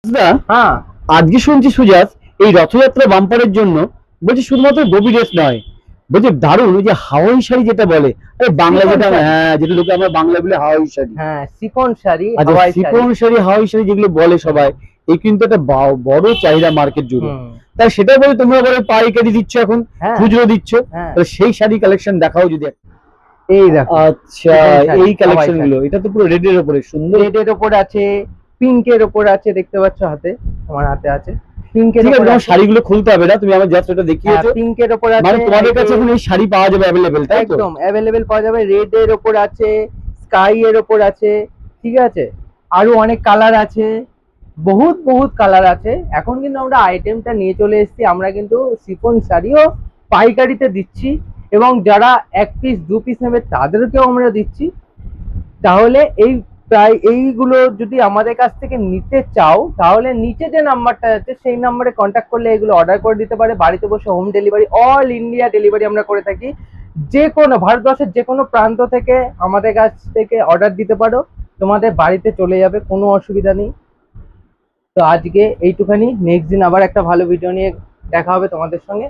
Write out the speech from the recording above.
না, হ্যাঁ আজকে শুনছি সুজাস এই রথযাত্রা বাম্পারের জন্য বলছি শুধুমাত্র গোপী ড্রেস নয়, বলছি দারুণ ওই যে হাওয়াই শাড়ি যেটা বলে, আরে বাংলা শিফন যেটা শাড়ি। হ্যাঁ যেটা লোকে আমরা বাংলা বলে হাওয়াই শাড়ি। হ্যাঁ শিফন শাড়ি, আচ্ছা, হাওয়াই শাড়ি। শিফন শাড়ি হাওয়াই শাড়ি যেগুলো বলে হুম সবাই, এই কিন্তু একটা বড় চাহিদা মার্কেট জুড়ে। হুম। তাই সেটা বলে তোমরা বলে পাইকারি দিচ্ছ, এখন হ্যাঁ খুচরো দিচ্ছ, হ্যাঁ। তাহলে সেই শাড়ি কালেকশন দেখাও যদি এই দেখো আচ্ছা, শিফন শাড়ি, এই হাওয়াই কালেকশন শাড়ি। গুলো এটা তো পুরো রেডের উপরে সুন্দর। রেডের ওপর আছে, পিঙ্কের ওপর আছে, দেখতে পাচ্ছ হাতে, আমার হাতে আছে। পিঙ্কের ঠিক আছে, ওপর তোমার আছে। শাড়িগুলো খুলতে হবে না, তুমি আমার জাস্ট এটা হ্যাঁ দেখিয়েছো। পিঙ্কের ওপর আছে, মানে তোমাদের এই যে কাছে এখন এই শাড়ি পাওয়া যাবে অ্যাভেলেবেল, তাই তো? একদম অ্যাভেলেবেল পাওয়া যাবে। রেড এর ওপর আছে, স্কাই এর ওপর আছে, ঠিক আছে। আরো অনেক কালার আছে, বহুত বহুত কালার আছে। এখন কিন্তু আমরা আইটেমটা নিয়ে চলে এসেছি, আমরা কিন্তু শিফন শাড়িও পাইকারিতে দিচ্ছি, এবং যারা এক পিস দু পিস নেবে তাদেরকেও আমরা দিচ্ছি। তাহলে এই প্রায় এইগুলো যদি আমাদের কাছ থেকে নিতে চাও, তাহলে নিচে যে নাম্বারটা আছে সেই নাম্বারে কন্ট্যাক্ট করলে এগুলো অর্ডার করে দিতে পারে। বাড়িতে বসে home delivery, all India delivery আমরা করে থাকি। যে কোনো ভারতবর্ষের যে কোনো প্রান্ত থেকে আমাদের কাছ থেকে অর্ডার দিতে পারো, তোমাদের বাড়িতে চলে যাবে, কোনো অসুবিধা নেই। তো আজকে এইটুখানি, নেক্সট দিন আবার একটা ভালো ভিডিও নিয়ে দেখা হবে তোমাদের সঙ্গে।